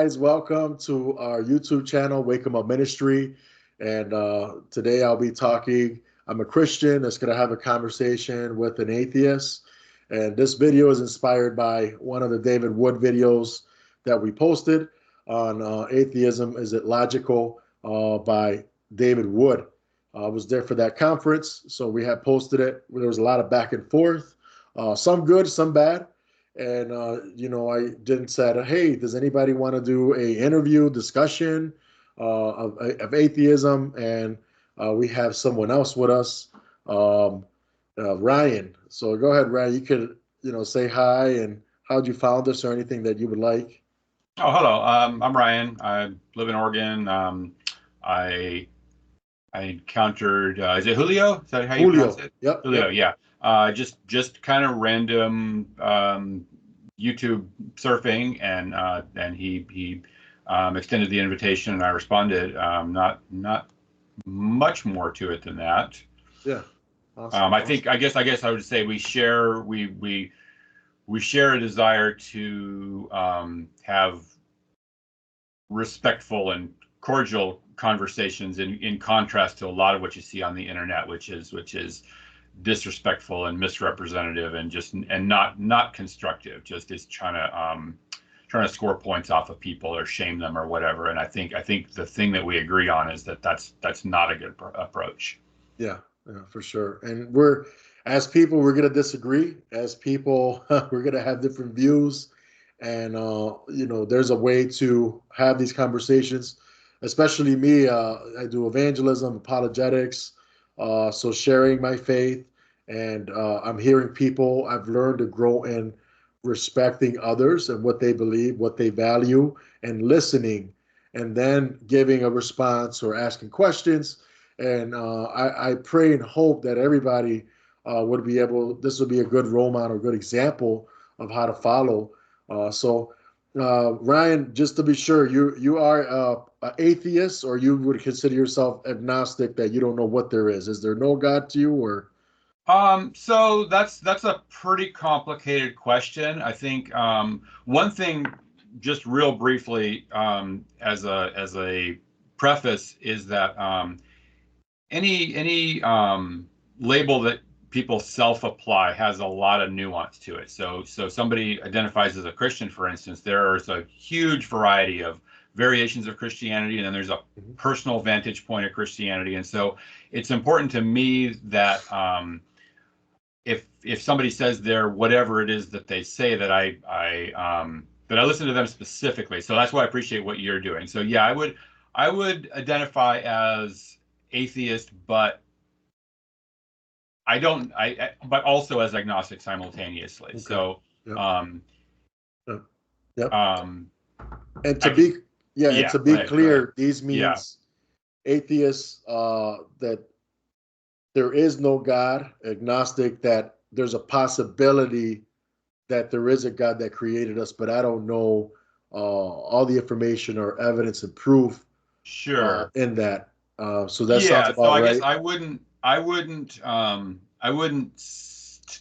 Guys, welcome to our YouTube channel, Wake 'em Up Ministry. And today I'll be talking. I'm a Christian that's going to have a conversation with an atheist. And this video is inspired by one of the David Wood videos that we posted on Atheism. Is It Logical? By David Wood. I was there for that conference, so we had posted it. There was a lot of back and forth, some good, some bad. And I didn't said, hey, does anybody want to do a interview discussion of atheism? And we have someone else with us, Ryan. So go ahead, Ryan. You could say hi and how'd you found us or anything that you would like. Oh, hello. I'm Ryan. I live in Oregon. I encountered is it Julio? Is that how you pronounce it? Yep. Julio. Yep. Yeah. Just kind of random YouTube surfing, and he extended the invitation, and I responded. Not much more to it than that. Yeah. Awesome. I guess I would say we share a desire to have respectful and cordial conversations in contrast to a lot of what you see on the internet, which is disrespectful and misrepresentative and not constructive, just is trying to score points off of people or shame them or whatever. And I think the thing that we agree on is that's not a good approach. Yeah, for sure. And as people, we're going to disagree. As people, we're going to have different views. And, there's a way to have these conversations, especially me. I do evangelism, apologetics, so sharing my faith. And I'm hearing people. I've learned to grow in respecting others and what they believe, what they value, and listening, and then giving a response or asking questions. And I pray and hope that everybody would be able, this would be a good role model, a good example of how to follow. Ryan, just to be sure, you are an atheist, or you would consider yourself agnostic, that you don't know what there is? Is there no God to you, or? So that's a pretty complicated question. I think one thing, just real briefly, as a preface, is that any label that people self-apply has a lot of nuance to it. So somebody identifies as a Christian, for instance, there's a huge variety of variations of Christianity, and then there's a personal vantage point of Christianity. And so it's important to me that if somebody says they're whatever it is that they say, that I listen to them specifically. So that's why I appreciate what you're doing. So yeah, I would identify as atheist, but but also as agnostic simultaneously. Okay. So yep. And to be clear, these means atheists that there is no God, agnostic that there's a possibility that there is a God that created us, but I don't know all the information or evidence and proof in that. So that sounds about right. So I guess I wouldn't.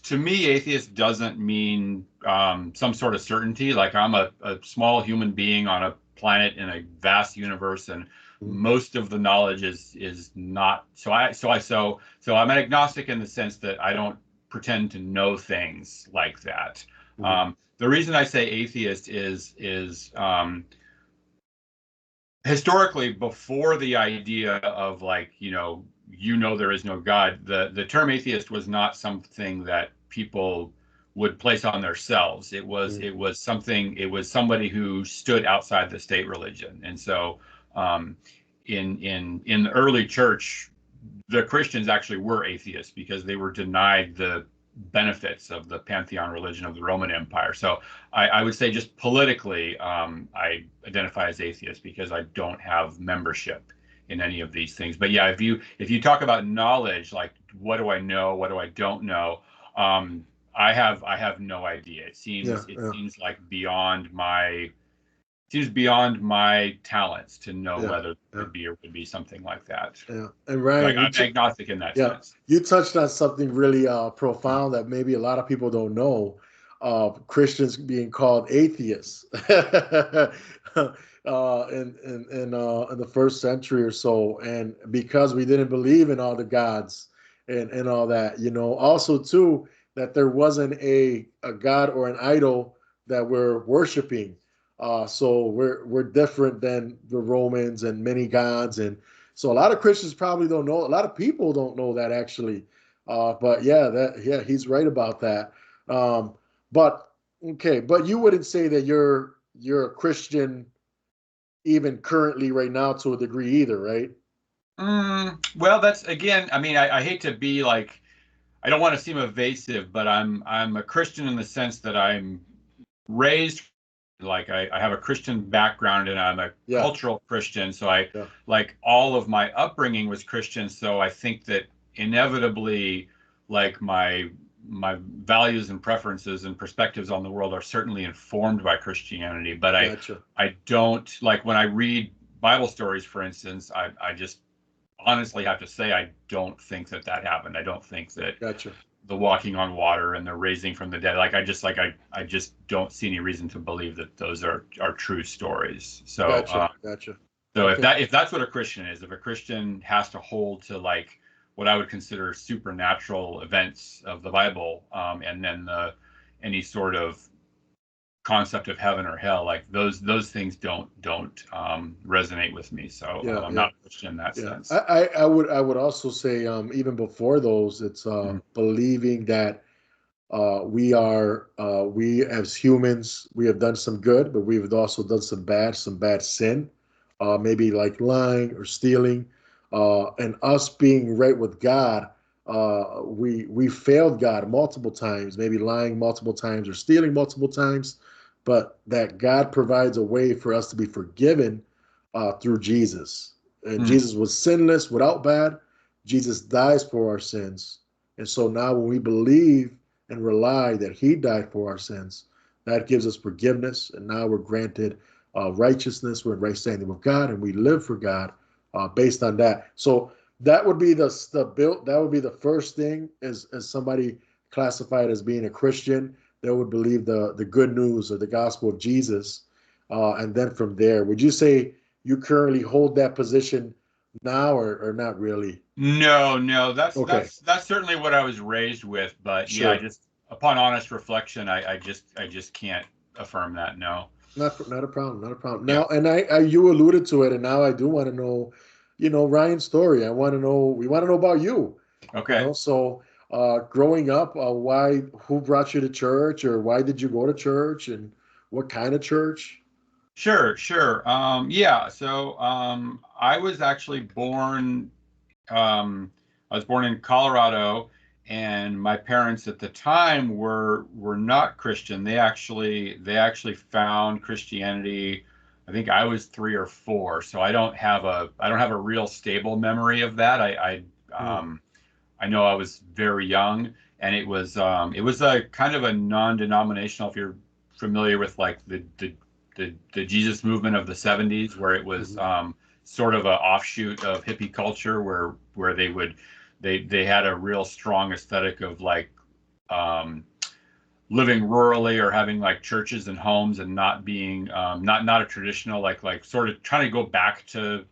To me, atheist doesn't mean some sort of certainty. Like I'm a small human being on a planet in a vast universe, and most of the knowledge is not. So I'm an agnostic in the sense that I don't pretend to know things like that. The reason I say atheist is historically, before the idea of there is no God, the term atheist was not something that people would place on themselves. It was somebody who stood outside the state religion. And so in the early church, the Christians actually were atheists because they were denied the benefits of the pantheon religion of the Roman Empire. So I would say, just politically, I identify as atheist because I don't have membership in any of these things. But yeah, if you talk about knowledge, like what do I know, what do I don't know, I have no idea. It seems like beyond my talents to know whether there could be or would be something like that. Yeah, and Ryan, I'm agnostic in that sense. You touched on something really profound that maybe a lot of people don't know. of Christians being called atheists in the first century or so, and because we didn't believe in all the gods and all that, you know. Also, too, that there wasn't a god or an idol that we're worshiping. So we're different than the Romans and many gods, and so a lot of Christians probably don't know. A lot of people don't know that actually. But yeah, he's right about that. But okay, but you wouldn't say that you're a Christian even currently right now to a degree either, right? Well, that's again, I mean, I hate to be like, I don't want to seem evasive, but I'm a Christian in the sense that I'm raised like I have a Christian background and I'm a Yeah, cultural Christian. So I yeah, like all of my upbringing was Christian. So I think that inevitably, like my values and preferences and perspectives on the world are certainly informed by Christianity. But gotcha, I don't like when I read Bible stories, for instance, I just honestly have to say I don't think that that happened. I don't think that gotcha, the walking on water and the raising from the dead. I just don't see any reason to believe that those are true stories. So gotcha, gotcha. so Okay, if that's what a Christian is, if a Christian has to hold to like what I would consider supernatural events of the Bible, and then any sort of concept of heaven or hell, like those things don't resonate with me. So yeah, I'm yeah. not a Christian in that Yeah, sense. I would also say even before those, it's Mhm. believing that we as humans we have done some good, but we've also done some bad sin, maybe like lying or stealing, and us being right with God. We failed God multiple times, maybe lying multiple times or stealing multiple times, but that God provides a way for us to be forgiven through Jesus. And Mm. Jesus was sinless, without bad. Jesus dies for our sins. And so now when we believe and rely that he died for our sins, that gives us forgiveness. And now we're granted righteousness. We're in right standing with God, and we live for God based on that. So that would be the built. That would be the first thing as somebody classified as being a Christian. They would believe the good news or the gospel of Jesus, and then from there, would you say you currently hold that position now, or not really? No, no, Okay, that's certainly what I was raised with, but yeah, I sure. just upon honest reflection, I just can't affirm that. No. Not a problem, not a problem. Yeah. Now, and I you alluded to it, and now I do want to know, Ryan's story. I want to know. We want to know about you. Okay. So growing up, who brought you to church, or why did you go to church, and what kind of church? Sure, sure. Yeah, so I was actually born I was born in Colorado, and my parents at the time were not Christian. They actually found Christianity. I think I was 3 or 4, so I don't have a real stable memory of that. Hmm. I know I was very young, and it was a kind of a non-denominational. If you're familiar with like the Jesus movement of the 70s, where it was Hmm. sort of an offshoot of hippie culture, where they had a real strong aesthetic of like um, living rurally or having like churches and homes and not being not a traditional like sort of trying to go back to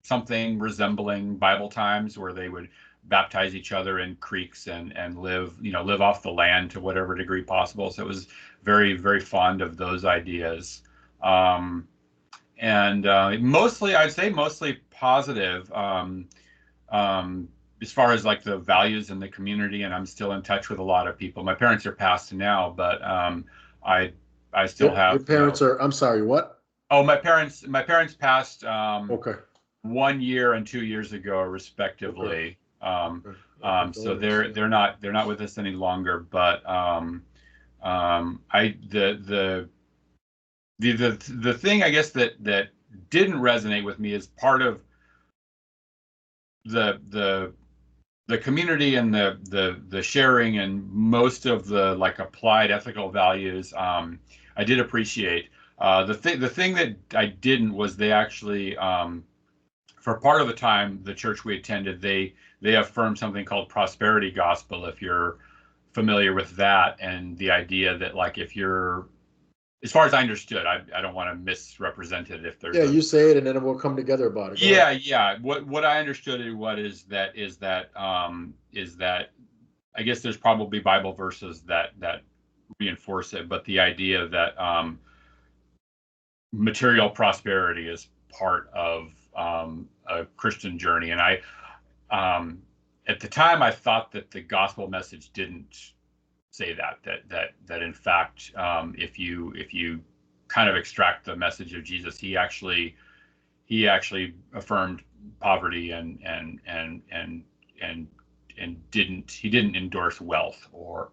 something resembling Bible times where they would baptize each other in creeks and live off the land to whatever degree possible. So it was very fond of those ideas. Um, and mostly, I'd say mostly positive, um, as far as like the values in the community. And I'm still in touch with a lot of people. My parents are passed now, but I I still Your have, parents are. I'm sorry. What? oh, my parents passed Okay. 1 year and 2 years ago, Okay. respectively. Okay. So Condolence. Yeah. they're not with us any longer. But I the thing I guess that didn't resonate with me is part of the the the community and the sharing and most of the like applied ethical values. I did appreciate. The thing that I didn't was they actually for part of the time the church we attended they affirmed something called prosperity gospel. If you're familiar with that, and the idea that like if you're, as far as I understood, I don't want to misrepresent it if there's Yeah, a you say it, and then we'll come together about it. Go ahead. yeah. What I understood it what is that I guess there's probably Bible verses that reinforce it, but the idea that material prosperity is part of a Christian journey. And at the time, I thought that the gospel message didn't say that in fact, if you kind of extract the message of Jesus, he actually affirmed poverty and didn't endorse wealth or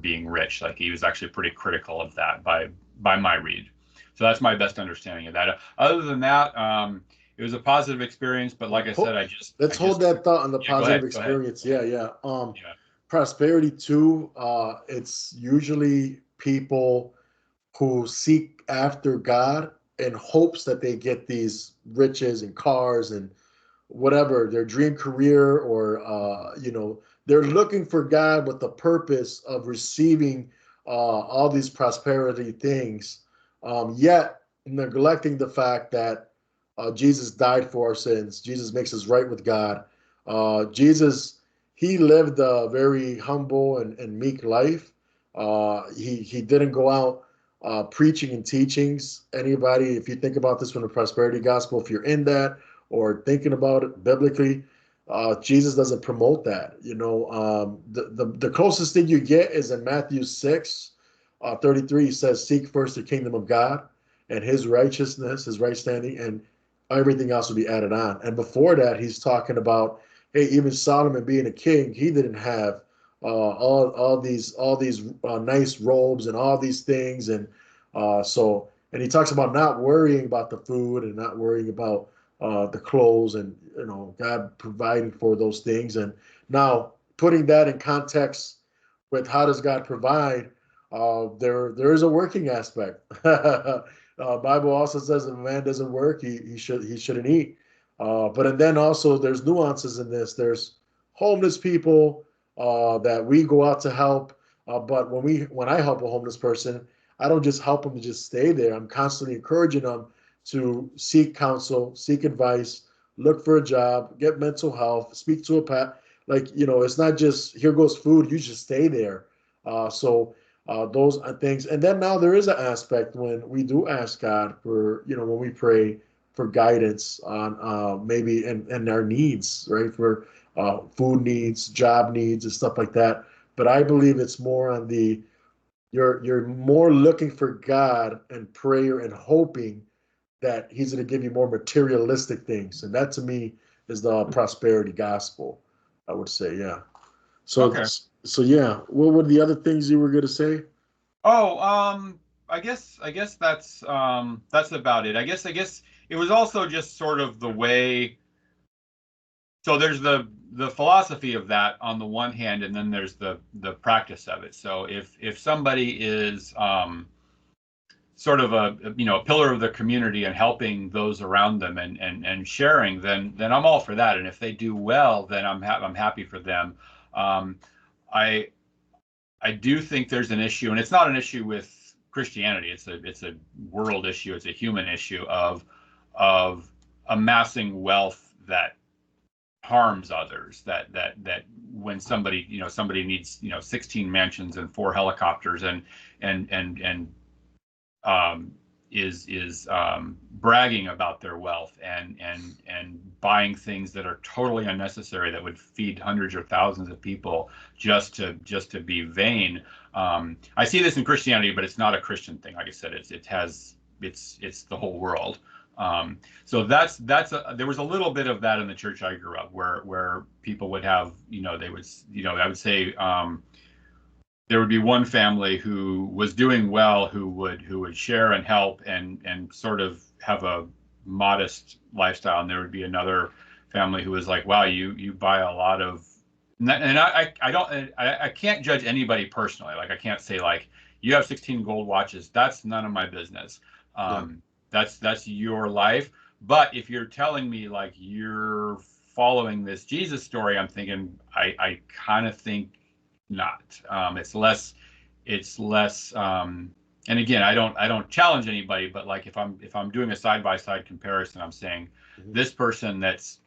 being rich. Like he was actually pretty critical of that by my read. So that's my best understanding of that. Other than that, it was a positive experience. But like I said, Let's hold that thought on the yeah. Go positive ahead. Go ahead. experience. Yeah, yeah. Yeah. Prosperity too. It's usually people who seek after God in hopes that they get these riches and cars and whatever their dream career, or they're looking for God with the purpose of receiving all these prosperity things, yet neglecting the fact that Jesus died for our sins. Jesus makes us right with God. Jesus, he lived a very humble and meek life. He didn't go out preaching and teachings. Anybody, if you think about this from the prosperity gospel, if you're in that or thinking about it biblically, Jesus doesn't promote that. The closest thing you get is in Matthew 6, 33. He says, "Seek first the kingdom of God and His righteousness, His right standing, and everything else will be added on." And before that, he's talking about, hey, even Solomon being a king, he didn't have all these nice robes and all these things, and and he talks about not worrying about the food and not worrying about the clothes, and God providing for those things. And now putting that in context with how does God provide, there is a working aspect. Bible also says if a man doesn't work, he shouldn't eat. But and then also there's nuances in this. There's homeless people that we go out to help. But when I help a homeless person, I don't just help them to just stay there. I'm constantly encouraging them to seek counsel, seek advice, look for a job, get mental health, speak to a pat. Like, it's not just here goes food, you just stay there. Those are things. And then now there is an aspect when we do ask God for, when we pray for guidance on maybe and our needs, right? For food needs, job needs, and stuff like that. But I believe it's more on the you're more looking for God and prayer and hoping that He's going to give you more materialistic things, and that to me is the prosperity gospel. I would say, yeah. So, Okay. so yeah. What were the other things you were going to say? Oh, I guess that's about it. I guess it was also just sort of the way. So there's the philosophy of that on the one hand, and then there's the practice of it. So if somebody is sort of a pillar of the community and helping those around them and sharing, then I'm all for that. And if they do well, then I'm happy for them. Um, I I do think there's an issue, and it's not an issue with Christianity. It's a world issue. It's a human issue of amassing wealth that harms others. That when somebody needs 16 mansions and 4 helicopters and um, is bragging about their wealth and buying things that are totally unnecessary that would feed hundreds or thousands of people just to be vain. I see this in Christianity, but it's not a Christian thing. Like I said, it's the whole world. So there was a little bit of that in the church I grew up, where people would have, they would, I would say, there would be one family who was doing well, who would share and help and sort of have a modest lifestyle, and there would be another family who was like, wow, you buy a lot of, and I don't, I can't judge anybody personally. Like I can't say like you have 16 gold watches. That's none of my business. Yeah, That's your life. But if you're telling me like you're following this Jesus story, I'm thinking I kind of think not. It's less. And again, I don't challenge anybody, but like if I'm doing a side by side comparison, I'm saying Mhm. this person that's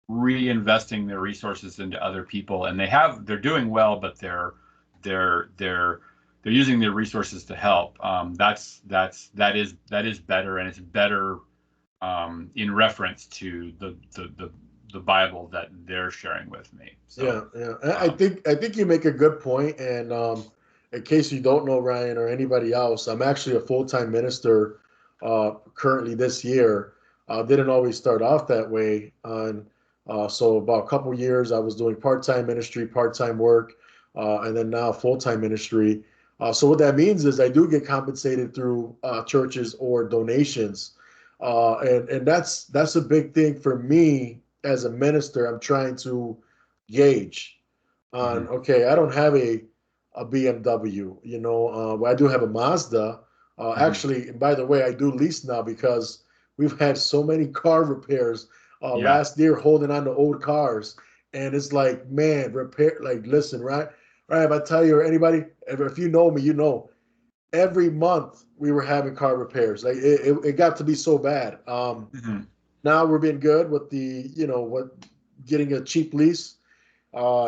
reinvesting their resources into other people, and they're doing well, but they're they're they're using their resources to help. That is better, and it's better in reference to the Bible that they're sharing with me. Yeah, So, yeah. um, I think you make a good point. And in case you don't know, Ryan, or anybody else, I'm actually a full-time minister currently this year. Didn't always start off that way. So about a couple years, I was doing part-time ministry, part-time work, and then now full-time ministry. So what that means is I do get compensated through churches or donations, and that's a big thing for me as a minister. I'm trying to gauge on, mhm, okay, I don't have a BMW, I do have a Mazda. mhm. Actually, and by the way, I do lease now because we've had so many car repairs Yeah, last year, holding on to old cars. And it's like, man, repair, like, listen, right, if I tell you, or anybody, if you know me, every month we were having car repairs. Like, it got to be so bad. mhm, Now we're being good with the, what, getting a cheap lease,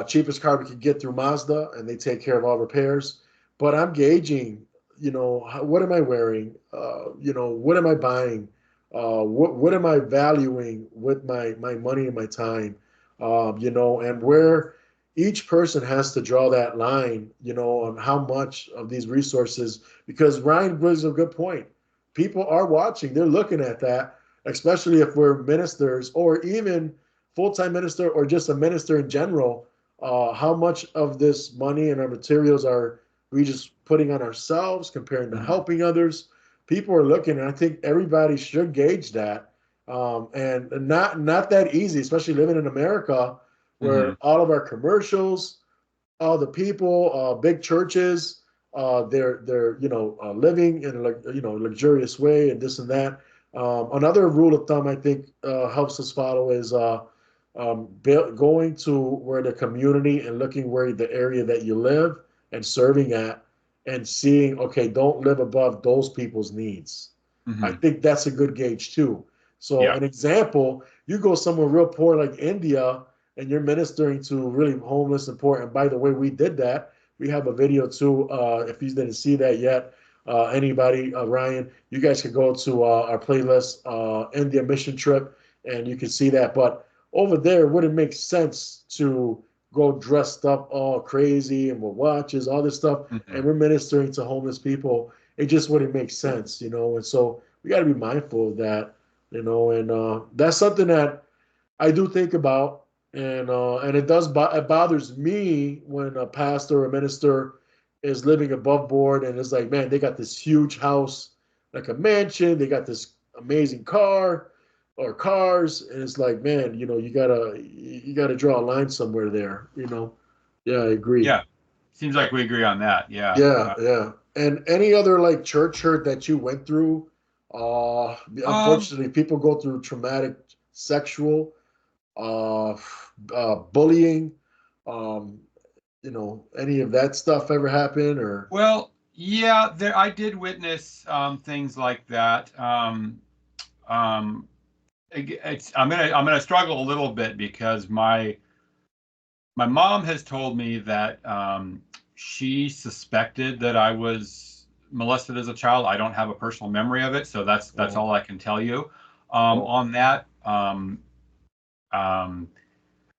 cheapest car we could get through Mazda, and they take care of all repairs. But I'm gauging, what am I wearing? What am I buying? What am I valuing with my money and my time? And where each person has to draw that line, on how much of these resources, because Ryan brings a good point. People are watching, they're looking at that, especially if we're ministers or even full-time minister or just a minister in general. How much of this money and our materials are we just putting on ourselves comparing to mhm, helping others? People are looking, and I think everybody should gauge that. And not that easy, especially living in America, mhm. where all of our commercials, all the people, big churches, they're living in a luxurious way and this and that. Another rule of thumb I think helps us follow is going to where the community and looking where the area that you live and serving at, and seeing, okay, don't live above those people's needs. I Mhm. think that's a good gauge too. So Yeah. an example, you go somewhere real poor like India, and you're ministering to really homeless and poor. And by the way, we did that. We have a video too. If you didn't see that yet, anybody, Ryan, you guys can go to our playlist, India mission trip, and you can see that. But over there, it wouldn't make sense to go dressed up all crazy and with watches, all this stuff, and Mhm. we're ministering to homeless people. It just wouldn't make sense, And so we got to be mindful of that, And that's something that I do think about, and it bothers me when a pastor or a minister is living above board, and it's like, man, they got this huge house, like a mansion, they got this amazing car or cars, and it's like, man, you gotta draw a line somewhere there. Yeah, I agree. Yeah. Seems like we agree on that. Yeah. Yeah, yeah. And any other like church hurt that you went through? Um, Unfortunately, people go through traumatic sexual uh, bullying, um, any of that stuff ever happen or? well, yeah, there I did witness things like that. Um, I'm gonna struggle a little bit because my mom has told me that she suspected that I was molested as a child. I don't have a personal memory of it, so that's Oh, all I can tell you oh, on that. Um,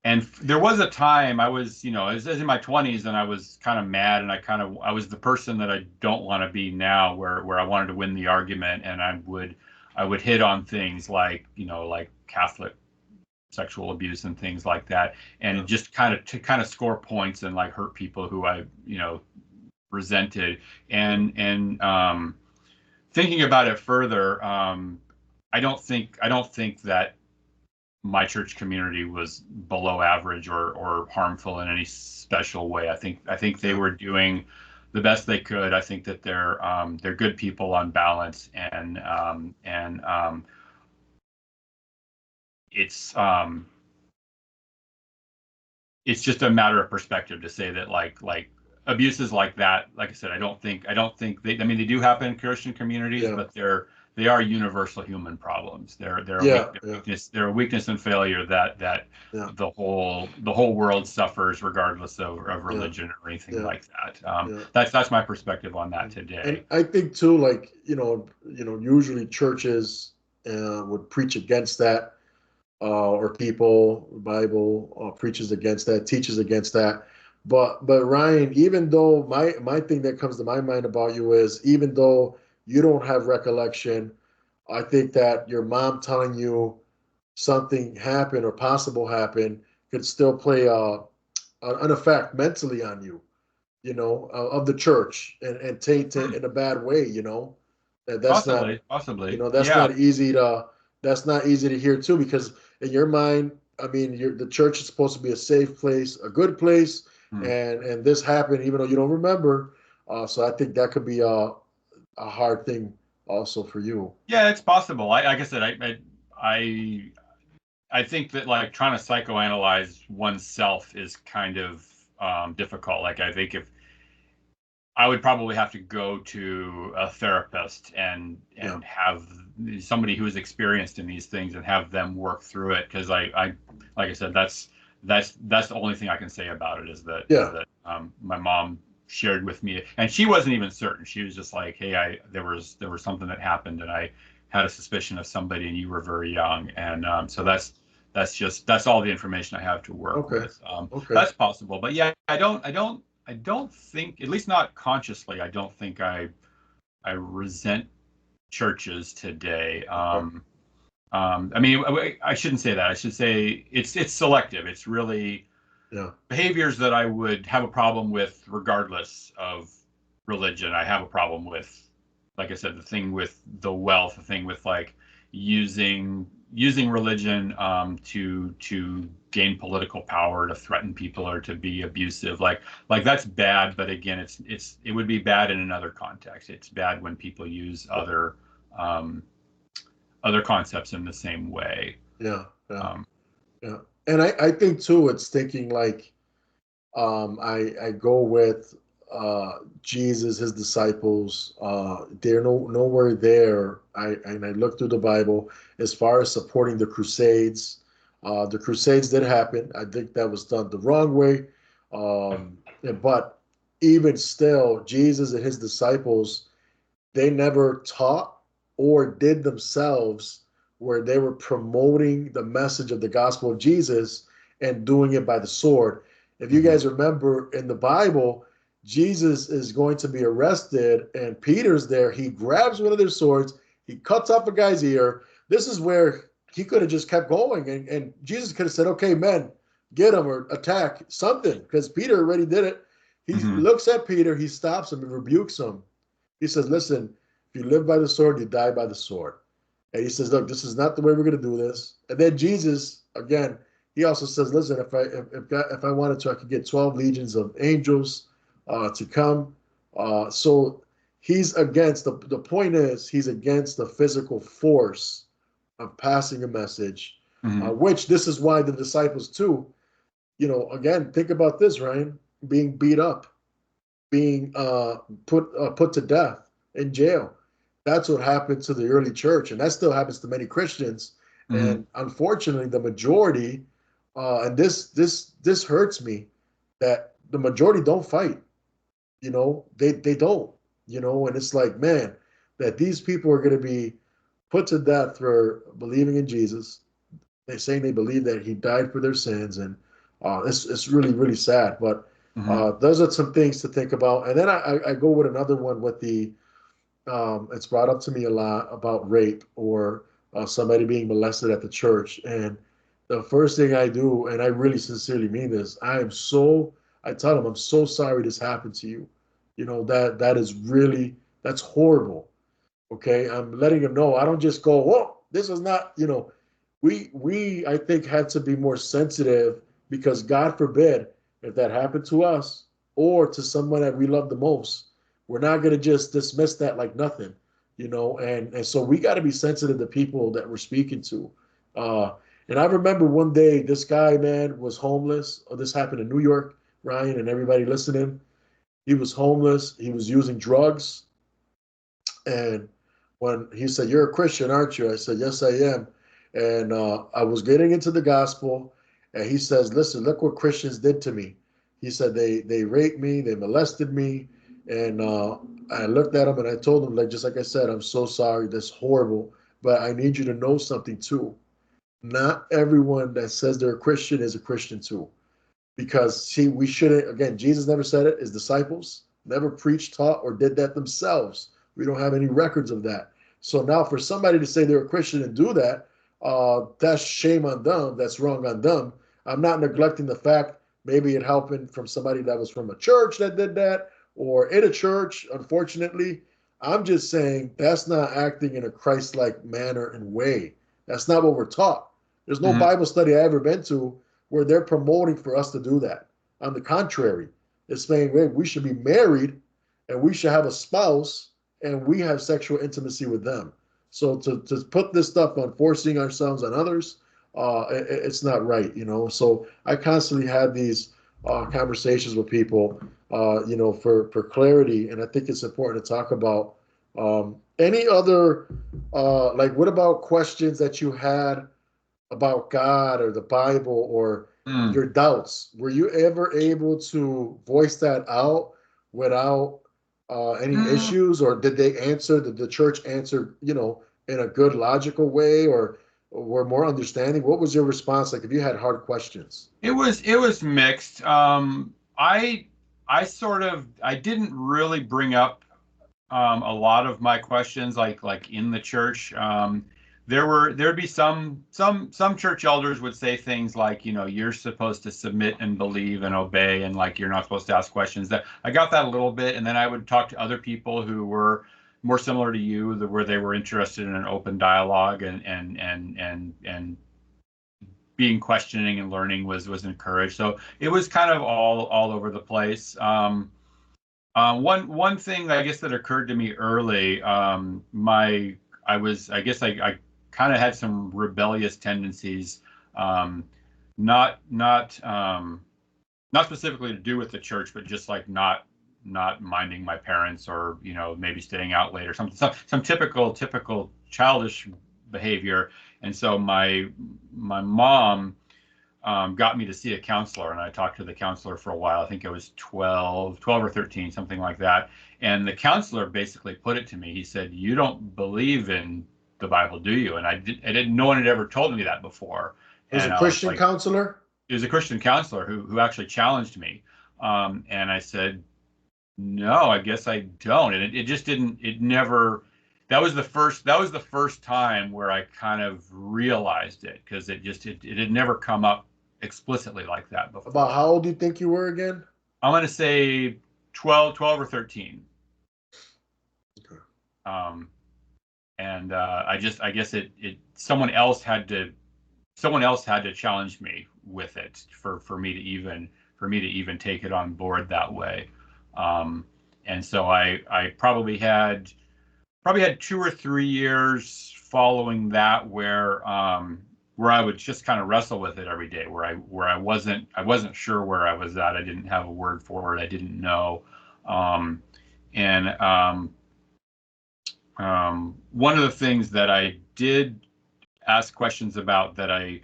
and there was a time I was, I was in my 20s and I was kind of mad and I was the person that I don't want to be now, where I wanted to win the argument and I would hit on things like, like Catholic sexual abuse and things like that, yeah, and just kind of score points and like hurt people who I resented. yeah, And thinking about it further, I don't think that my church community was below average or harmful in any special way. I think they yeah, were doing the best they could. I think that they're good people on balance, and it's it's just a matter of perspective to say that abuses like that, like I said, I don't think they, I mean, they do happen in Christian communities, Yeah, but they are universal human problems. yeah, yeah, They're a weakness and failure that yeah, the whole world suffers regardless of yeah, religion or anything yeah, like that. yeah. That's my perspective on that And today. I think too, like usually churches would preach against that, or people, the Bible preaches against that, teaches against that. But Ryan, even though my thing that comes to my mind about you is, even though you don't have recollection, I think that your mom telling you something happened or possible happened could still play an effect mentally on you, of the church, and taint it Hmm. in a bad way, that's not, Possibly, that's yeah. not easy to hear too, because in your mind, I mean, the church is supposed to be a safe place, a good place, Hmm. and this happened even though you don't remember. So I think that could be a hard thing also for you. Yeah, it's possible. Like I said, I I think that like trying to psychoanalyze oneself is kind of difficult. Like I think if I would probably have to go to a therapist Yeah. and have somebody who is experienced in these things and have them work through it, because I like I said, that's the only thing I can say about it is Yeah. that my mom shared with me, and she wasn't even certain. She was just like, hey, I there was something that happened, and I had a suspicion of somebody, and you were very young, and so that's all the information I have to work Okay. with. Okay. That's possible, but yeah, I don't think, at least not consciously, I don't think I resent churches today. Okay. I mean, I shouldn't say that. I should say it's selective. It's really Yeah. behaviors that I would have a problem with regardless of religion. I have a problem with, like I said, the thing with the wealth, the thing with like using religion to gain political power, to threaten people, or to be abusive. Like that's bad. But again, it would be bad in another context. It's bad when people use um, other concepts in the same way. Yeah. Yeah. Um, Yeah. And I think too, it's thinking like, I go with Jesus, his disciples. They're nowhere there. I look through the Bible as far as supporting the Crusades. The Crusades did happen. I think that was done the wrong way. But even still, Jesus and his disciples, they never taught or did themselves where they were promoting the message of the gospel of Jesus and doing it by the sword. If you mhm, guys remember in the Bible, Jesus is going to be arrested and Peter's there. He grabs one of their swords, he cuts off a guy's ear. This is where he could have just kept going, and Jesus could have said, okay, men, get him or attack something, because Peter already did it. He mhm, looks at Peter, he stops him and rebukes him. He says, listen, if you live by the sword, you die by the sword. And he says, look, this is not the way we're going to do this. And then Jesus, again, he also says, listen, if I wanted to, I could get 12 legions of angels to come. So he's against, the point is, he's against the physical force of passing a message, mhm, which this is why the disciples too, again, think about this, Ryan, being beat up, being put to death in jail. That's what happened to the early church, and that still happens to many Christians. mhm. And unfortunately, the majority, and this hurts me, that the majority don't fight. They don't. And it's like, man, that these people are going to be put to death for believing in Jesus. They're saying they believe that he died for their sins, and it's really really sad. But Mhm. those are some things to think about. And then I go with another one with the it's brought up to me a lot about rape, or somebody being molested at the church. And the first thing I do, and I really sincerely mean this, I tell them, I'm so sorry this happened to you. That is really, that's horrible. Okay, I'm letting them know. I don't just go, oh, this is not, we I think had to be more sensitive, because God forbid if that happened to us or to someone that we love the most, we're not going to just dismiss that like nothing. And so we got to be sensitive to people that we're speaking to. And I remember one day this guy, man, was homeless. Oh, this happened in New York, Ryan, and everybody listening. He was homeless. He was using drugs. And when he said, "You're a Christian, aren't you?" I said, "Yes, I am." And I was getting into the gospel, and he says, "Listen, look what Christians did to me." He said they raped me, they molested me, and I looked at him and I told him, like just like I said, "I'm so sorry. That's horrible, but I need you to know something too. Not everyone that says they're a Christian is a Christian too." Because see, we shouldn't, again, Jesus never said it. His disciples never preached, taught, or did that themselves. We don't have any records of that. So now for somebody to say they're a Christian and do that, that's shame on them. That's wrong on them. I'm not neglecting the fact maybe it happened from somebody that was from a church that did that, or in a church, unfortunately. I'm just saying that's not acting in a Christ-like manner and way. That's not what we're taught. There's no Hmm. Bible study I ever been to where they're promoting for us to do that. On the contrary, it's saying, hey, we should be married and we should have a spouse and we have sexual intimacy with them. So to put this stuff on forcing ourselves on others, it's not right, you know. So I constantly had these conversations with people, for clarity, and I think it's important to talk about any other, like, what about questions that you had about God or the Bible or Mm. your doubts? Were you ever able to voice that out without any Mm. issues, or did they answer? Did the church answer, in a good logical way, or were more understanding? What was your response like if you had hard questions? It was mixed. I didn't really bring up a lot of my questions like in the church. There'd be some church elders would say things like, you're supposed to submit and believe and obey, and like you're not supposed to ask questions. That I got that a little bit, and then I would talk to other people who were more similar to you, where they were interested in an open dialogue, and being questioning and learning was encouraged. So it was kind of all over the place. One thing that I guess that occurred to me early, I guess I kind of had some rebellious tendencies, um, not not specifically to do with the church, but just like not minding my parents, or maybe staying out late or something, some typical childish behavior. And so my mom got me to see a counselor, and I talked to the counselor for a while. I think I was 12 or 13, something like that. And the counselor basically put it to me. He said, "You don't believe in the Bible, do you?" And I didn't. No one had ever told me that before. It was a And I was Christian like, counselor. it was a Christian counselor who actually challenged me. And I said, "No, I guess I don't." And it just didn't. It never. That was the first time where I kind of realized it, because it had never come up explicitly like that About before. how old do you think you were again? I'm going to say 12 or 13. Okay. Um, and I guess someone else had to challenge me with it for me to even take it on board that way. Um, and so I probably had 2 or 3 years following that where I would just kind of wrestle with it every day, where I wasn't sure where I was at. I didn't have a word for it. I didn't know. Um, and One of the things that I did ask questions about that I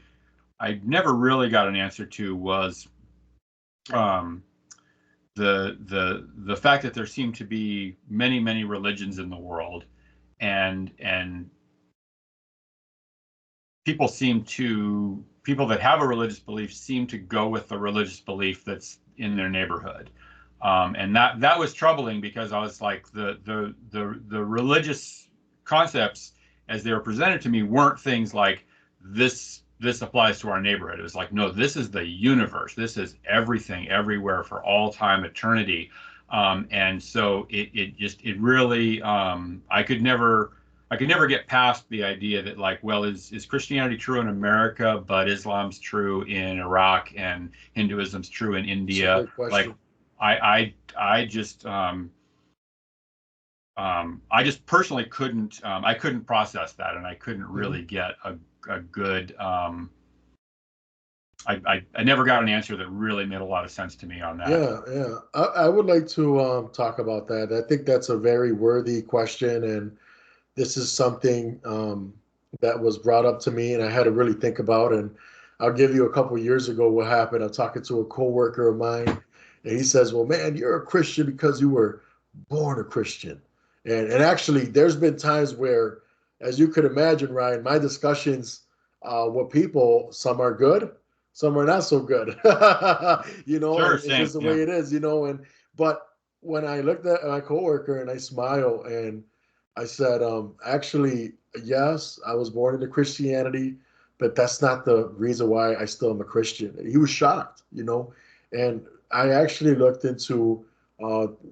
never really got an answer to was um, the fact that there seem to be many religions in the world, and people that have a religious belief seem to go with the religious belief that's in their neighborhood. And that was troubling, because I was like, the religious concepts as they were presented to me weren't things like this applies to our neighborhood. It was like, no, this is the universe. This is everything, everywhere, for all time, eternity. And so it really, I could never get past the idea that, like, well, is Christianity true in America, but Islam's true in Iraq, and Hinduism's true in It's a India? great Like, question. I just personally couldn't, I couldn't process that, and I couldn't Mhm. really get a good I never got an answer that really made a lot of sense to me on that. Yeah, yeah. I would like to talk about that. I think that's a very worthy question, and this is something that was brought up to me, and I had to really think about. And I'll give you a couple of years ago what happened. I'm talking to a coworker of mine, and he says, "Well, man, you're a Christian because you were born a Christian." And actually, there's been times where, as you could imagine, Ryan, my discussions with people, some are good, some are not so good, Sure, and it's same. just the Yeah. way it is, And but when I looked at my coworker and I smile and I said, actually, yes, I was born into Christianity, but that's not the reason why I still am a Christian. He was shocked. And I actually looked into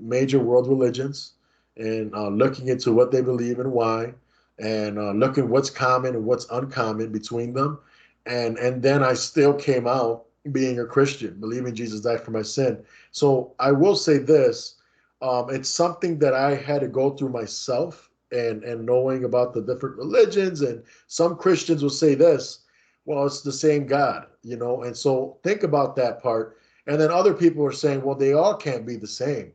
major world religions and looking into what they believe and why, and looking what's common and what's uncommon between them. And then I still came out being a Christian, believing Jesus died for my sin. So I will say this, it's something that I had to go through myself, and knowing about the different religions. And some Christians will say this, well, it's the same God. And so think about that part. And then other people are saying, well, they all can't be the same.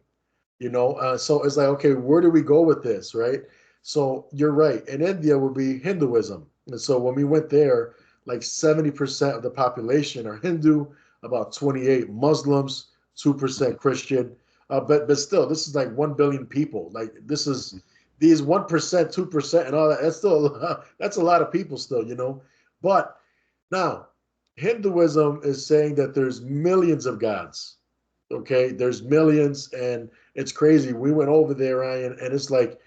So it's like, okay, where do we go with this, right? So you're right. In India would be Hinduism. And so when we went there, like 70% of the population are Hindu, about 28 Muslims, 2% Christian. But still, this is like 1 billion people. Like this is these 1%, 2%, and all that. That's still that's a lot of people still. But now Hinduism is saying that there's millions of gods. Okay, there's millions, and it's crazy. We went over there, Ryan, and it's like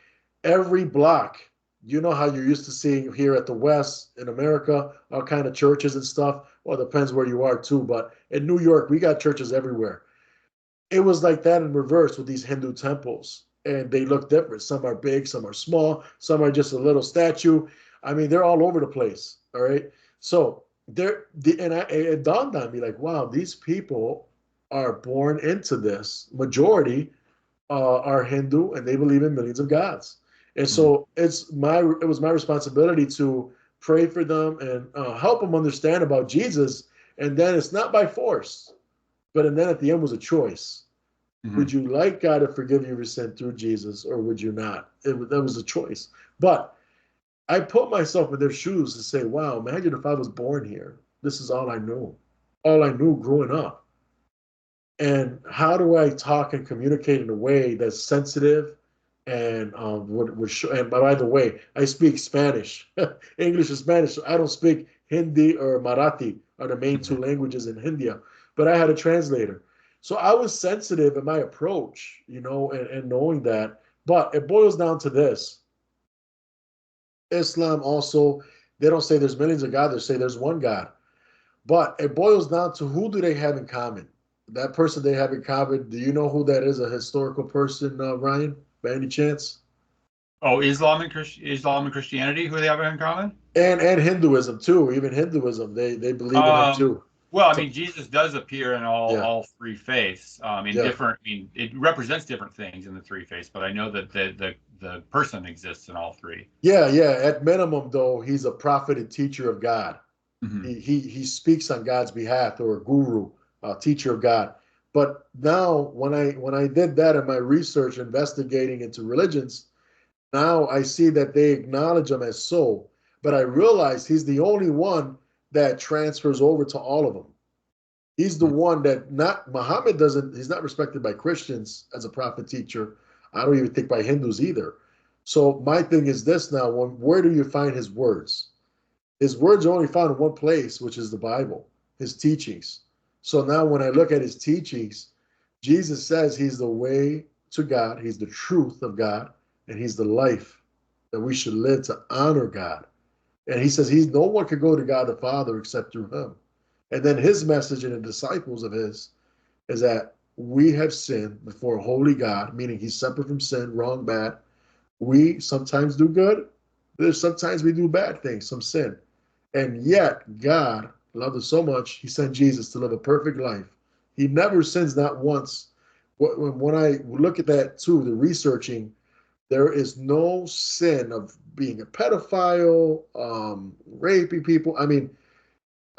every block. You know how you're used to seeing here at the West in America, all kind of churches and stuff. Well, it depends where you are too, but in New York, we got churches everywhere. It was like that in reverse with these Hindu temples, and they look different. Some are big, some are small, some are just a little statue. I mean, they're all over the place. All right, so it dawned on me like, wow, these people are born into this. Majority are Hindu, and they believe in millions of gods. And Mhm. so it was my responsibility to pray for them and help them understand about Jesus. And then it's not by force, but and then at the end was a choice. Would Mhm. you like God to forgive you your sin through Jesus, or would you not? That was a choice. But I put myself in their shoes and say, wow, imagine if I was born here. This is all I knew growing up. And how do I talk and communicate in a way that's sensitive and would show? And by the way, I speak Spanish, English and Spanish. So I don't speak Hindi or Marathi, are the main two Mhm. languages in India. But I had a translator, so I was sensitive in my approach, and knowing that. But it boils down to this: Islam also, they don't say there's millions of gods; they say there's one God. But it boils down to who do they have in common? That person they have in common. Do you know who that is? A historical person, Ryan, by any chance? Oh, Islam and Christianity, who they have in common? And Hinduism too. Even Hinduism, they believe in him Um, too. well, I So mean, Jesus does appear in yeah, all three faiths, in yeah, different. I mean, it represents different things in the three faiths, but I know that the person exists in all three. yeah. At minimum, though, he's a prophet and teacher of God. Hmm. He speaks on God's behalf, or a guru, a teacher of God. But now, when I did that in my research, investigating into religions, now I see that they acknowledge him as so, but I realize he's the only one that transfers over to all of them. He's the one that not Muhammad doesn't, he's not respected by Christians as a prophet teacher. I don't even think by Hindus either. So my thing is this now, where do you find his words? His words are only found in one place, which is the Bible, his teachings. So now when I look at his teachings, Jesus says he's the way to God, he's the truth of God, and he's the life that we should live to honor God. And he says no one could go to God the Father except through him. And then his message and the disciples of his is that we have sinned before a holy God, meaning he's separate from sin, wrong, bad. We sometimes do good. There's sometimes we do bad things, some sin. And yet, God loved us so much, he sent Jesus to live a perfect life. He never sins, not once. When I look at that too, the researching, there is no sin of being a pedophile, raping people. I mean,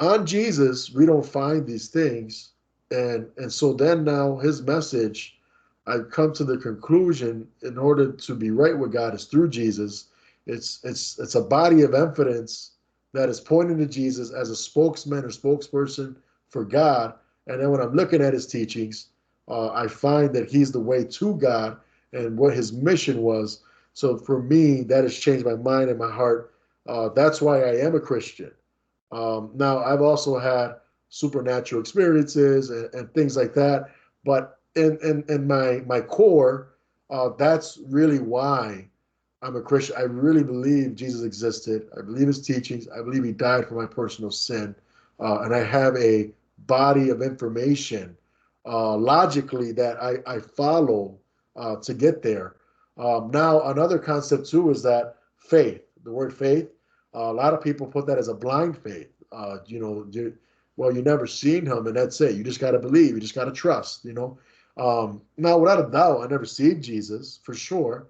On Jesus, we don't find these things. And so then now his message, I've come to the conclusion in order to be right with God is through Jesus. It's a body of evidence that is pointing to Jesus as a spokesman or spokesperson for God. And then when I'm looking at his teachings, I find that he's the way to God and what his mission was. So for me, that has changed my mind and my heart. That's why I am a Christian. Now, I've also had supernatural experiences and things like that, but in my core, that's really why I'm a Christian. I really believe Jesus existed. I believe his teachings. I believe he died for my personal sin, and I have a body of information logically that I follow to get there. Now, another concept too is that faith. The word faith. A lot of people put that as a blind faith. Well, you never seen him, and that's it. You just got to believe. You just got to trust. Now, without a doubt, I never seen Jesus for sure,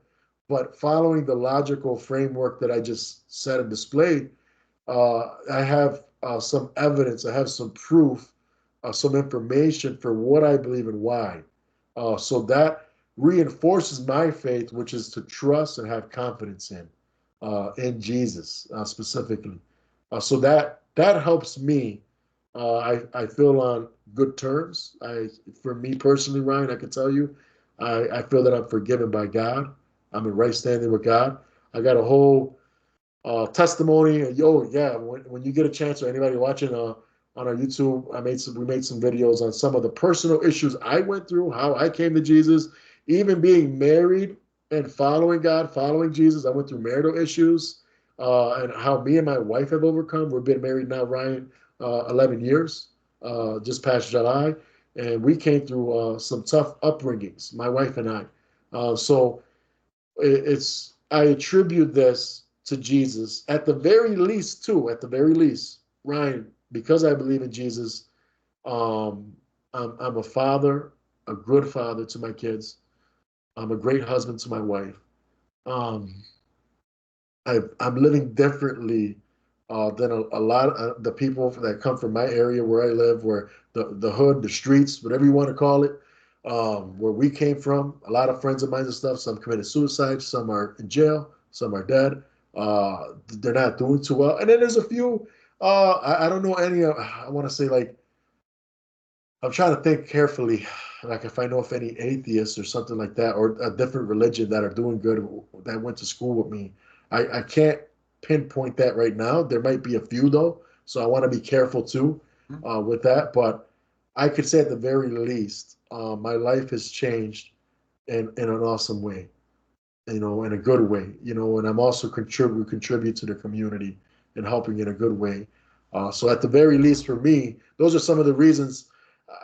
but following the logical framework that I just said and displayed, I have some evidence. I have some proof, some information for what I believe and why. So that reinforces my faith, which is to trust and have confidence in Jesus specifically. So that helps me. I feel on good terms. For me personally, Ryan, I can tell you, I feel that I'm forgiven by God. I'm in right standing with God. I got a whole testimony. Yeah, when you get a chance, or anybody watching on our YouTube, we made some videos on some of the personal issues I went through, how I came to Jesus, even being married and following God, following Jesus. I went through marital issues, and how me and my wife have overcome. We've been married now, Ryan, 11 years, just past July, and we came through some tough upbringings, my wife and I. So it's I attribute this to Jesus at the very least, too. At the very least, Ryan, because I believe in Jesus, um, I'm a father, a good father to my kids. I'm a great husband to my wife. Um, I'm living differently than a lot of the people that come from my area where I live, where the hood, the streets, whatever you want to call it, where we came from. A lot of friends of mine and stuff. Some committed suicide. Some are in jail. Some are dead. They're not doing too well. And then there's a few. I don't know any. I want to say like I'm trying to think carefully, like if I know if any atheists or something like that, or a different religion that are doing good that went to school with me. I can't pinpoint that right now. There might be a few though, so I want to be careful too with that. But I could say at the very least, my life has changed in an awesome way, in a good way, and I'm also contribute to the community and helping in a good way. So at the very least for me, those are some of the reasons.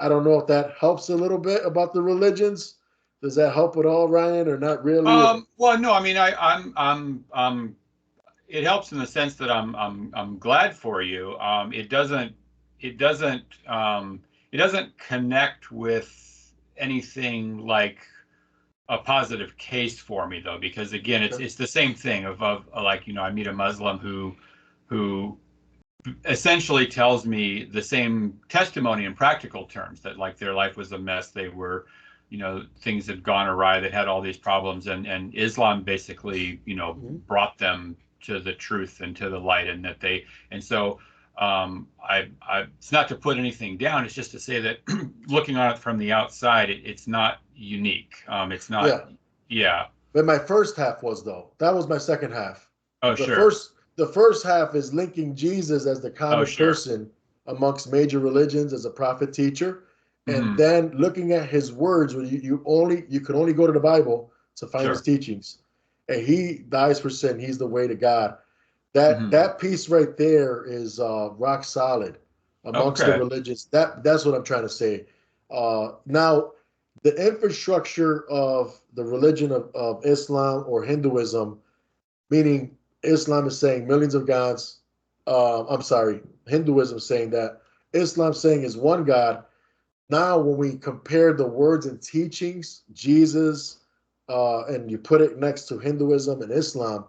I don't know if that helps a little bit about the religions. Does that help at all, Ryan, or not really? Well, no, I mean, it helps in the sense that I'm glad for you. It doesn't, it doesn't connect with anything like a positive case for me though, because again, Okay. it's the same thing of like, I meet a Muslim who essentially tells me the same testimony in practical terms that like their life was a mess. They were, things had gone awry. They had all these problems, and Islam basically, Mhm. brought them to the truth and to the light, and that they, and so it's not to put anything down. It's just to say that looking on it from the outside, it's not unique. It's not, Yeah, yeah. but my first half was though. That was my second half. Oh, The sure. first the first half is linking Jesus as the Oh, common sure. person amongst major religions as a prophet teacher, and Hmm. then looking at his words where you can only go to the Bible to find his Sure. teachings. And he dies for sin. He's the way to God. That Hmm. that piece right there is rock solid amongst the Okay. religions. That's what I'm trying to say. Now, the infrastructure of the religion of Islam or Hinduism, meaning Islam is saying millions of gods. I'm sorry, Hinduism saying that. Islam saying is one God. Now, when we compare the words and teachings, Jesus, and you put it next to Hinduism and Islam,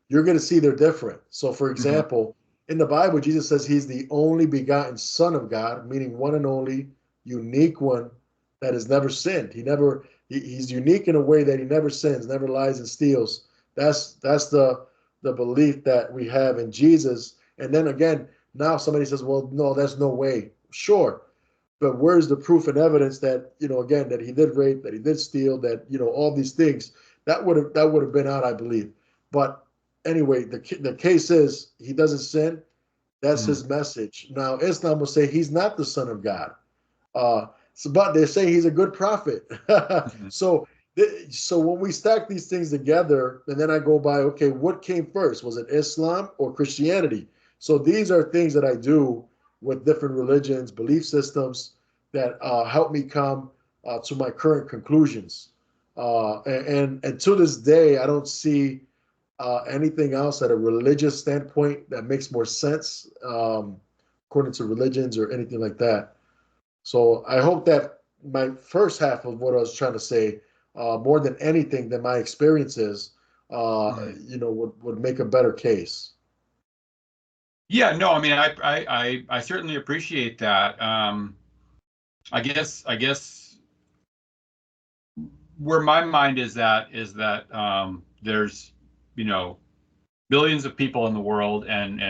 you're going to see they're different. So, for Hmm. example, in the Bible, Jesus says he's the only begotten Son of God, meaning one and only, unique one that has never sinned. He's unique in a way that he never sins, never lies and steals. That's the belief that we have in Jesus. And then again, now somebody says, well, no, there's no way. Sure. But where's the proof and evidence that, again, that he did rape, that he did steal, that, all these things that would have been out, I believe. But anyway, the case is he doesn't sin. That's Mm. his message. Now, Islam will say he's not the son of God. But they say he's a good prophet. Mhm. so, so when we stack these things together, and then I go by, okay, what came first? Was it Islam or Christianity? So these are things that I do with different religions, belief systems that help me come to my current conclusions. And to this day, I don't see anything else at a religious standpoint that makes more sense, according to religions or anything like that. So I hope that my first half of what I was trying to say, more than anything than my experiences, Mhm. would make a better case. Yeah, no, I mean, I certainly appreciate that. I guess where my mind is that there's, you know, billions of people in the world, and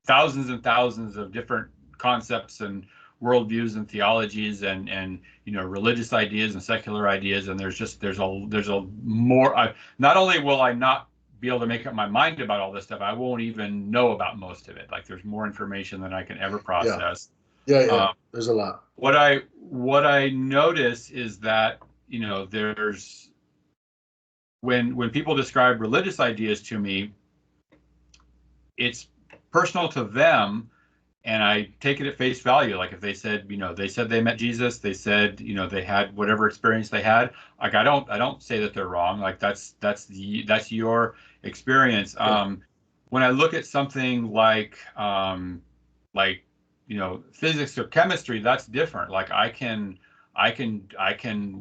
thousands and thousands of different concepts and worldviews and theologies and religious ideas and secular ideas, and there's a more. Not only will I not be able to make up my mind about all this stuff, I won't even know about most of it. Like, there's more information than I can ever Yeah, process. yeah. um, There's a lot. what I notice is that, there's when people describe religious ideas to me, it's personal to them, and I take it at face value. Like, if they said they met Jesus, they said, they had whatever experience they had. Like, I don't say that they're wrong. Like, that's your experience. Yeah, When I look at something like physics or chemistry, that's different. Like, I can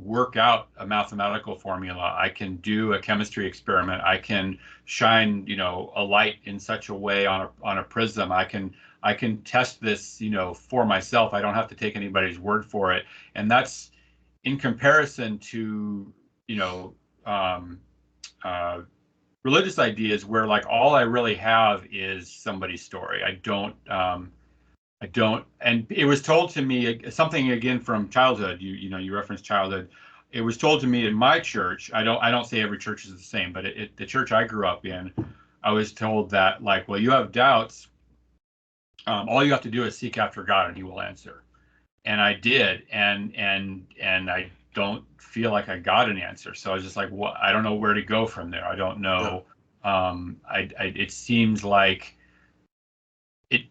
work out a mathematical formula. I can do a chemistry experiment. I can shine a light in such a way on a prism. I can test this for myself. I don't have to take anybody's word for it. And that's in comparison to you know um, uh, religious ideas, where, like, all I really have is somebody's story. I don't, and it was told to me something again from childhood. You referenced childhood. It was told to me in my church. I don't say every church is the same, but the church I grew up in, I was told that, like, well, you have doubts. All you have to do is seek after God, and He will answer. And I did, and I don't feel like I got an answer. So I was just like, what? I don't know where to go from there. I don't yeah, know. It seems like it.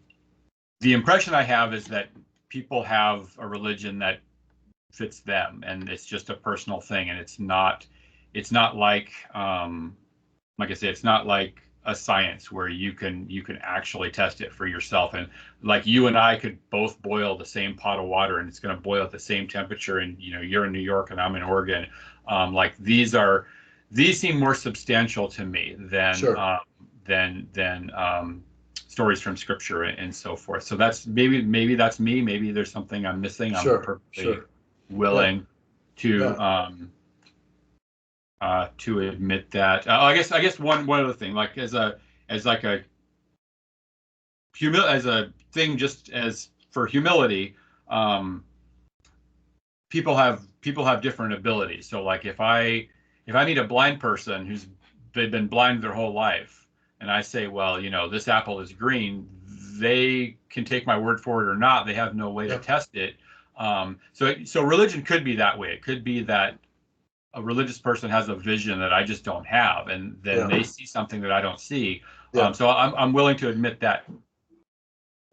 The impression I have is that people have a religion that fits them, and it's just a personal thing, and it's not like I say, it's not like a science where you can actually test it for yourself. And, like, you and I could both boil the same pot of water, and it's going to boil at the same temperature. And you're in New York and I'm in Oregon. Like, these seem more substantial to me sure. than stories from scripture and so forth. So that's maybe that's me. Maybe there's something I'm missing. I'm Sure, perfectly sure. Yeah, willing to yeah. admit that. I guess one other thing, like, as like a as a thing, just as for humility, um, people have different abilities. So, like, if I meet a blind person they've been blind their whole life, and I say, well, this apple is green, they can take my word for it or not. They have no way to Yeah, test it. So religion could be that way. It could be that a religious person has a vision that I just don't have, and then yeah, they see something that I don't see. yeah. So I'm willing to admit that.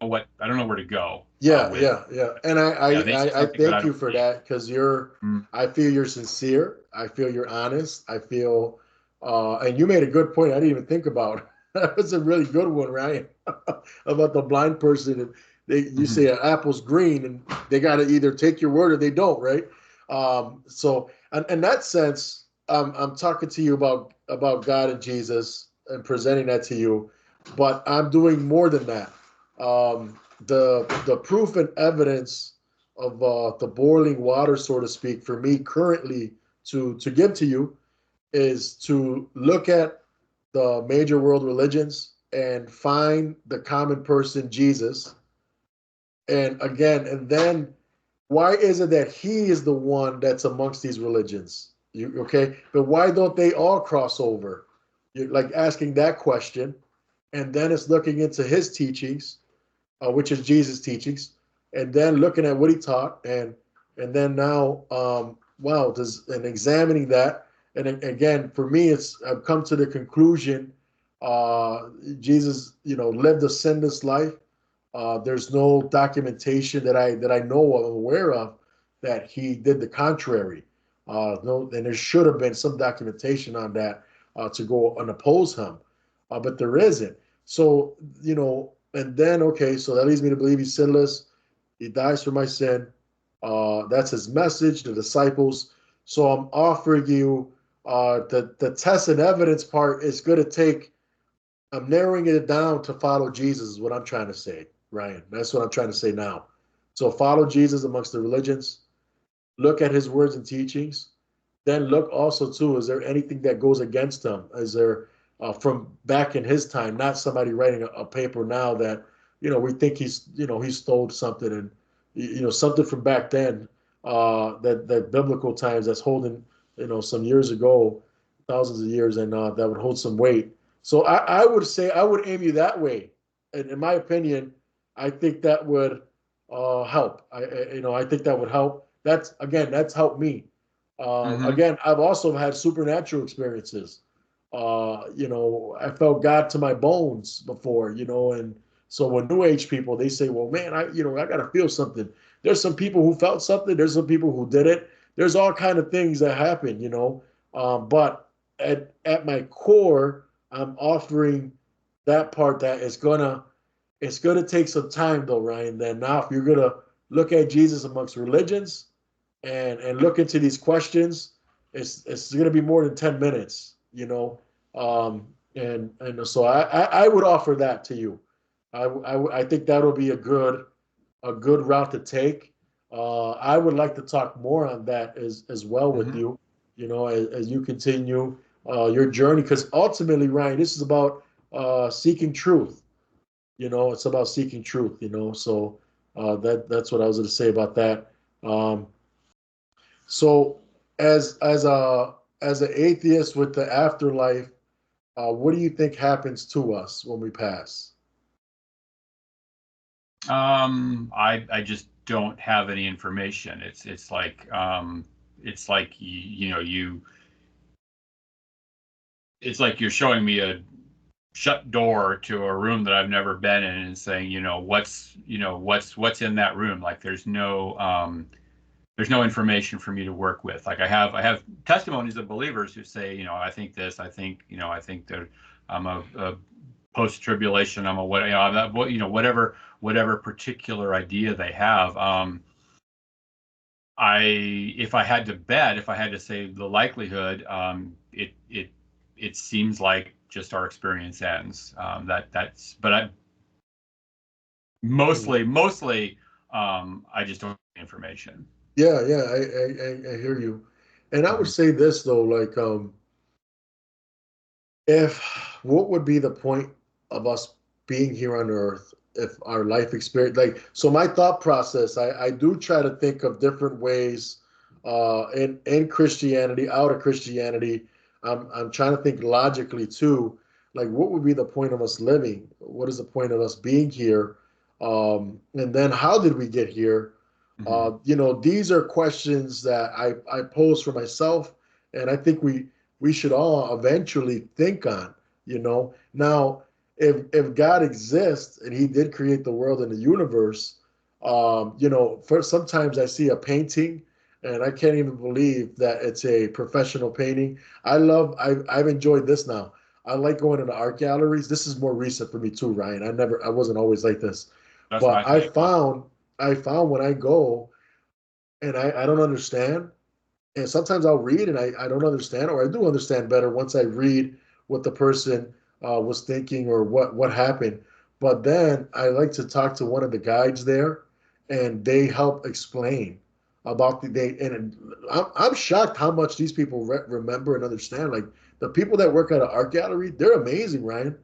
What I don't know where to go Yeah, with. yeah, yeah. And I, Yeah, I, they see I I something that I thank you don't for see. that because Mm. I feel you're sincere. I feel you're honest. I feel, and you made a good point. I didn't even think about. That was a really good one, Ryan, about the blind person. And you say Mhm. an apple's green, and they got to either take your word or they don't, right? So, in that sense, I'm talking to you about God and Jesus and presenting that to you. but I'm doing more than that. The proof and evidence of the boiling water, so to speak, for me currently to give to you is to look at the major world religions and find the common person, Jesus. And again, and then why is it that he is the one that's amongst these religions? Okay, but why don't they all cross over? You're like asking that question, and then it's looking into his teachings, which is Jesus' teachings, and then looking at what he taught, and then now, wow, and examining that, and again, for me, it's I've come to the conclusion, Jesus, lived a sinless life. There's no documentation that I know of, aware of, that he did the contrary. No, and there should have been some documentation on that to go and oppose him, but there isn't. So and then okay, so that leads me to believe he's sinless. He dies for my sin. That's his message, the disciples. So I'm offering you the test and evidence part is going to take. I'm narrowing it down to follow Jesus, is what I'm trying to say, Ryan. That's what I'm trying to say now. So follow Jesus amongst the religions, look at his words and teachings, then look also too, is there anything that goes against him? Is there from back in his time, not somebody writing a paper now that we think he stole something, and something from back then, that biblical times that's holding some years ago, thousands of years, and that would hold some weight. So I would say I would aim you that way, and in my opinion, I think that would help. I think that would help. That's helped me. Hmm. Again, I've also had supernatural experiences. I felt God to my bones before, and so when New Age people, they say, well, man, I got to feel something. There's some people who felt something. There's some people who did it. There's all kind of things that happen, but at my core, I'm offering that part that it's gonna take some time though, Ryan. Then now, if you're gonna look at Jesus amongst religions, and look into these questions, it's going to be more than 10 minutes, and so I would offer that to you. I think that'll be a good route to take. I would like to talk more on that as well with Hmm. you, as you continue your journey, because ultimately, Ryan, this is about seeking truth. It's about seeking truth. So that's what I was going to say about that. So, as an atheist with the afterlife, what do you think happens to us when we pass? I just don't have any information. It's like it's like you're showing me a shut door to a room that I've never been in and saying, what's in that room. Like there's no information for me to work with. Like I have testimonies of believers who say, I think this, I think that I'm a post tribulation, I'm a what, whatever particular idea they have. If I had to bet, if I had to say the likelihood, it seems like just our experience ends. But Mhm. mostly, I just don't have information. Yeah, yeah, I hear you, and I would Hmm. say this though, like, if what would be the point of us being here on Earth if our life experience, like, so my thought process, I do try to think of different ways, in Christianity, out of Christianity. I'm trying to think logically too, like what would be the point of us living? What is the point of us being here? And then how did we get here? Hmm. These are questions that I pose for myself, and I think we should all eventually think on. Now, if God exists and He did create the world and the universe, for sometimes I see a painting and I can't even believe that it's a professional painting. I've enjoyed this now. I like going into art galleries. This is more recent for me too, Ryan. I wasn't always like this, That's but my thing. I found when I go and I don't understand, and sometimes I'll read and I don't understand, or I do understand better once I read what the person was thinking or what happened. But then I like to talk to one of the guides there, and they help explain about the day. And I'm shocked how much these people remember and understand. Like the people that work at an art gallery, they're amazing, Ryan.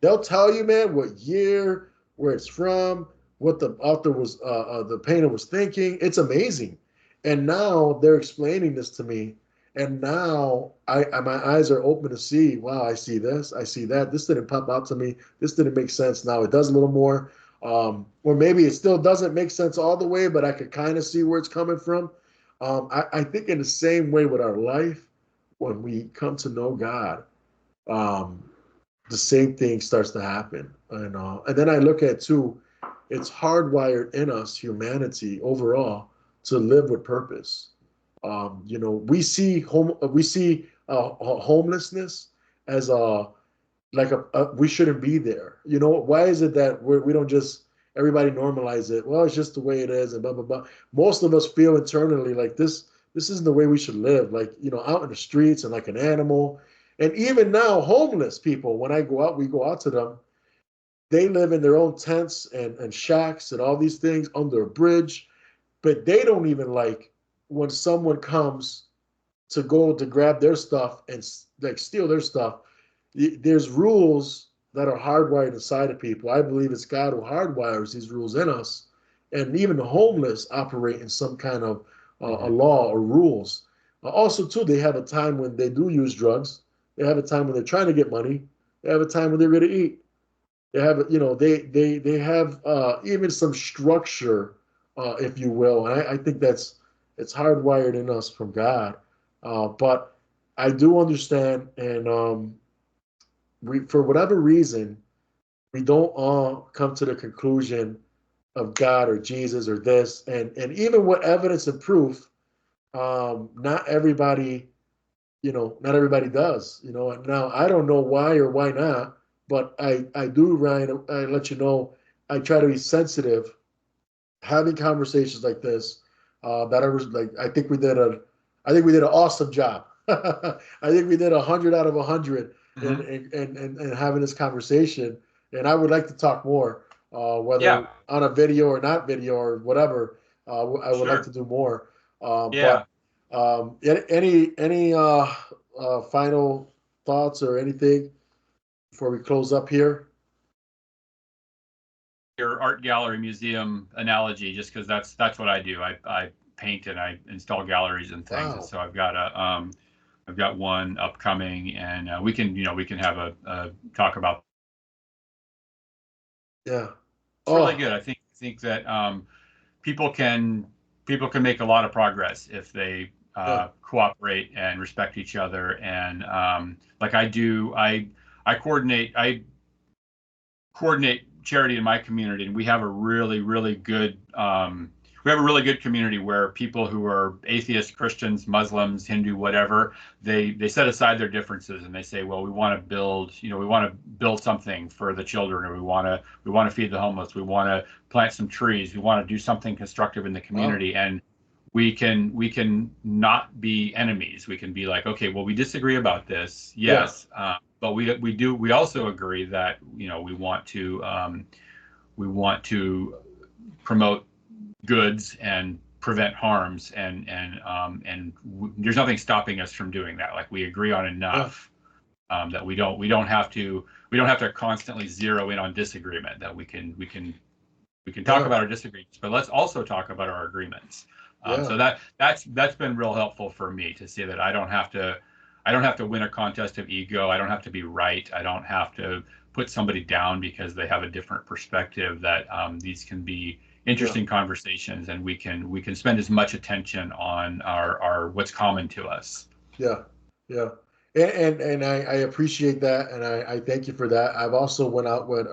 They'll tell you, man, what year, where it's from, what the author was, the painter was thinking. It's amazing. And now they're explaining this to me, and now my eyes are open to see. Wow, I see this, I see that. This didn't pop out to me. This didn't make sense. Now it does a little more, or maybe it still doesn't make sense all the way, but I could kind of see where it's coming from. I think in the same way with our life, when we come to know God. Um, the same thing starts to happen. And then I look at too, it's hardwired in us, humanity overall, to live with purpose. We see homelessness as a like we shouldn't be there. Why is it that we don't just everybody normalize it? Well, it's just the way it is, and blah blah blah. Most of us feel internally like this isn't the way we should live. Like out in the streets and like an animal. And even now, homeless people, when I go out, we go out to them. They live in their own tents and shacks and all these things under a bridge, but they don't even like when someone comes to go to grab their stuff and like steal their stuff. There's rules that are hardwired inside of people. I believe it's God who hardwires these rules in us, and even the homeless operate in some kind of a Mm-hmm. law or rules. Also, too, they have a time when they do use drugs. They have a time when they're trying to get money. They have a time when they're going to eat. They have, they have even some structure, if you will. And I think it's hardwired in us from God. But I do understand, and for whatever reason, we don't all come to the conclusion of God or Jesus or this, and even with evidence and proof, not everybody, not everybody does. And now I don't know why or why not, but I do, Ryan. I let you know. I try to be sensitive, having conversations like this. That I was like, I think we did an awesome job. I think we did 100 out of 100 in, Mm-hmm. in having this conversation. And I would like to talk more, Yeah, whether on a video or not video or whatever. I would like sure. to do more. But Yeah. any final thoughts or anything before we close up here? Your art gallery museum analogy, just because that's what I do. I paint and I install galleries and things, and Wow. so I've got one upcoming, and we can have a talk about. Yeah. It's really Oh, good. I think that people can people can make a lot of progress if they yeah. cooperate and respect each other. And like I do, I coordinate charity in my community, and we have a really good community where people who are atheists, Christians, Muslims, Hindu, whatever, they set aside their differences and they say, well, we want to build something for the children, or we want to feed the homeless, we want to plant some trees, we want to do something constructive in the Wow. community. And we can not be enemies. We can be like, okay, well, we disagree about this, Yeah. yes, but we also agree that we want to promote goods and prevent harms, and there's nothing stopping us from doing that. Like we agree on Yeah. enough that we don't have to constantly zero in on disagreement. That we can talk Yeah. about our disagreements, but let's also talk about our agreements. So Yeah. that's been real helpful for me to see that I don't have to win a contest of ego. I don't have to be right. I don't have to put somebody down because they have a different perspective. That these can be Yeah. interesting conversations, and we can spend as much attention on our what's common to us. Yeah. Yeah. And I appreciate that, and I thank you for that. I've also went out with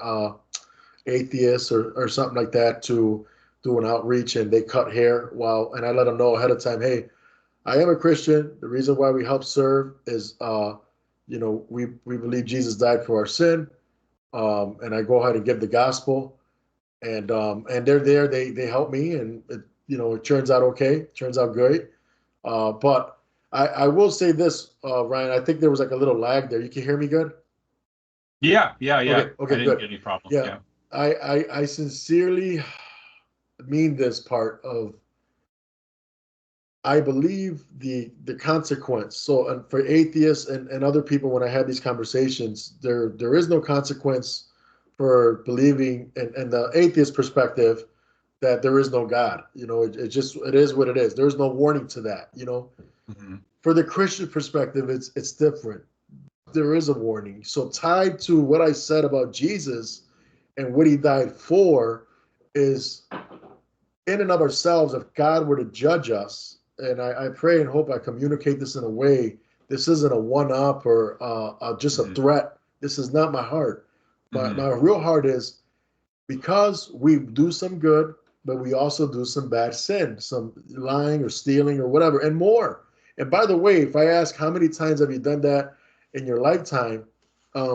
atheists or something like that to do an outreach, and they cut hair and I let them know ahead of time, hey, I am a Christian. The reason why we help serve is, we believe Jesus died for our sin, and I go ahead and give the gospel, and they're there. They help me, and it turns out okay. It turns out great. But I will say this, Ryan. I think there was like a little lag there. You can hear me good? Yeah, yeah, Okay, yeah. I okay, didn't good. get any problems. Yeah, Yeah. I sincerely mean this part of I believe the consequence. So for atheists and other people, when I have these conversations, there is no consequence for believing in the atheist perspective that there is no God. It just it is what it is. There is no warning to that. Hmm. For the Christian perspective, it's different. There is a warning. So tied to what I said about Jesus and what he died for is in and of ourselves, if God were to judge us, and I pray and hope I communicate this in a way, this isn't a one up or just a Hmm. threat. This is not my heart. My Hmm. real heart is because we do some good, but we also do some bad sin, some lying or stealing or whatever, and more. And by the way, if I ask how many times have you done that in your lifetime,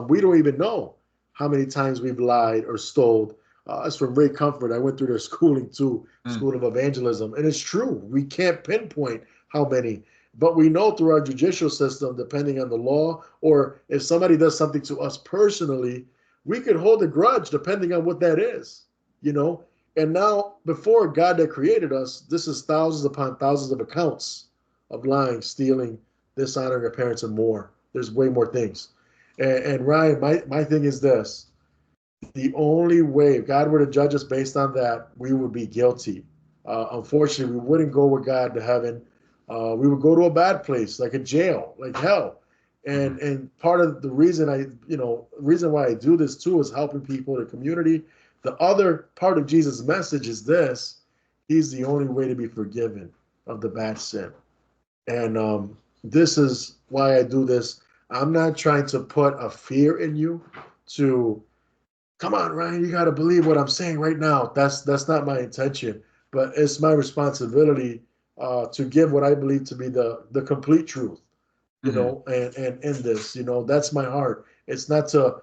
we don't even know how many times we've lied or stole. It's from Ray Comfort. I went through their schooling too, Hmm. School of Evangelism, and it's true. We can't pinpoint how many, but we know through our judicial system, depending on the law, or if somebody does something to us personally, we could hold a grudge depending on what that is, you know. And now, before God that created us, this is thousands upon thousands of accounts of lying, stealing, dishonoring our parents, and more. There's way more things. And Ryan, my thing is this: the only way, if God were to judge us based on that, we would be guilty. Unfortunately, we wouldn't go with God to heaven. We would go to a bad place, like a jail, like hell. Hmm. And part of the reason reason why I do this too is helping people in the community. The other part of Jesus' message is this: He's the only way to be forgiven of the bad sin. And this is why I do this. I'm not trying to put a fear in you to come on, Ryan, you got to believe what I'm saying right now. That's not my intention, but it's my responsibility to give what I believe to be the complete truth, Hmm. and in this, that's my heart. It's not to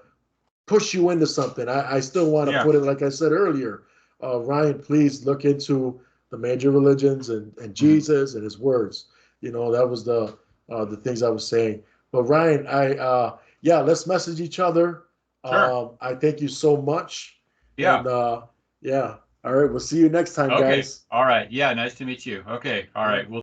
push you into something. I still want to Yeah. put it like I said earlier. Ryan, please look into the major religions and Hmm. Jesus and his words. That was the things I was saying. But Ryan, yeah, let's message each other. Sure. I thank you so much. Yeah. And yeah, all right, we'll see you next time, Okay. guys. All right. Yeah. Nice to meet you. Okay. All All right. right. We'll